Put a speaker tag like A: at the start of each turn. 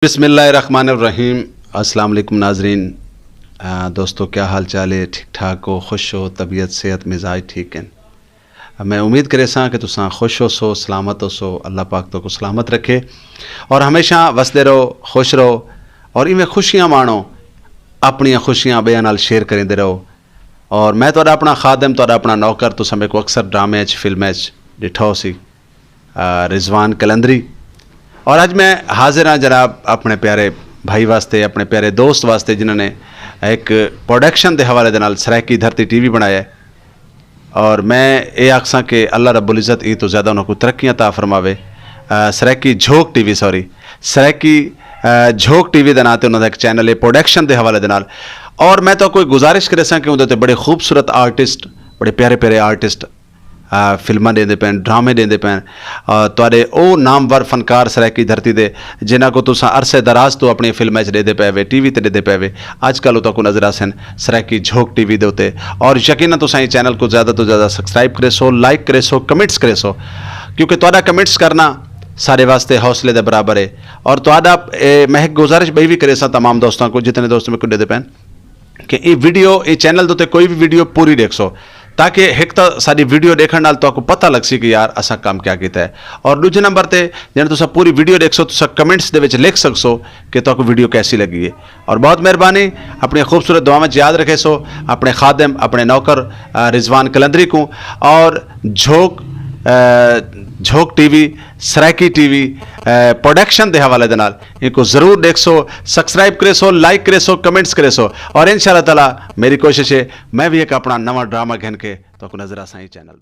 A: बिस्मिल्लाहिर्रहमानिर्रहीम। अस्सलाम वालेकुम नाजरीन। दोस्तों, क्या हाल चाल है? ठीक ठाक हो? खुश हो? तबीयत सेहत मिजाज ठीक है? मैं उम्मीद करे सा कि तुसा खुश हो सो, सलामत हो सो। अल्लाह पाक तो को सलामत रखे और हमेशा वसदे रहो, खुश रहो और इवें खुशियाँ माणो, अपन खुशियाँ बेयां नाल शेयर करेंदे रहो। और मैं तो अपना खादम, तो अपना नौकर, तुसा मेरे को अक्सर ड्रामे फिल्में डिठो सी, रिजवान कलंदरी। और अज मैं हाजिर हाँ जनाब अपने प्यारे भाई वास्ते, अपने प्यारे दोस्त वास्ते, जिन्होंने एक प्रोडक्शन के हवाले दे नाल सराइकी धरती टीवी बनाया है। और मैं ये आखसा कि अल्लाह रब्बुल इज़्ज़त ई तो ज़्यादा उन्होंने तरक्कियाँ ता फरमावे। सराइकी झोंक टीवी, सॉरी, सराइकी झोंक टीवी के नाँ से उन्होंने एक चैनल है प्रोडक्शन के हवाले दे नाल। और मैं तो कोई गुजारिश करे सा कि उन्होंने बड़े खूबसूरत आर्टिस्ट, बड़े प्यारे प्यारे आर्टिस्ट फिल्मां देंदे पैन, ड्रामे देंदे पैन। तुहाडे ओ नामवर फनकार सराइकी धरती दे जिन्हां को तुसां अरसे दराज तो अपनी फिल्में च देदे पे वे, टीवी ते देदे पे वे। अजकल उतो को नजर आसन सराइकी झोंक टीवी दे उत्ते। और यकीनन तुसां इस चैनल को ज़्यादा तो ज़्यादा सब्सक्राइब करे सो, लाइक करे सो, कमेंट्स करे सो, क्योंकि तुहाडा कमेंट्स करना सारे वास्ते हौसले दे बराबर है। और तुहाडा मैं एक गुजारिश बई भी करे सा तमाम दोस्तों को, जितने दोस्त मेरे को देदे पैन, कि ये वीडियो, ये चैनल दे उत्ते कोई भी वीडियो पूरी देख सो, ताकि एक तो साड़ी वीडियो देखने नाल तो पता लग सी कि यार असा काम क्या किया है। और दूजे नंबर पर जब तुम पूरी वीडियो देख सो, तुम कमेंट्स दे विच लिख सकसो कि तो वीडियो कैसी लगी है। और बहुत मेहरबानी, अपनी खूबसूरत दुआ में याद रखे सो अपने खादिम, अपने नौकर रिजवान कलंदरी को। और झोंक टीवी, सराइकी टीवी प्रोडक्शन के हवाले दे नाल इनको ज़रूर देख सो, सब्सक्राइब करे सो, लाइक करे सो, कमेंट्स करे सो। और इंशाअल्लाह ताला मेरी कोशिश है मैं भी एक अपना नवा ड्रामा घेन के तो नजर आसा ही चैनल।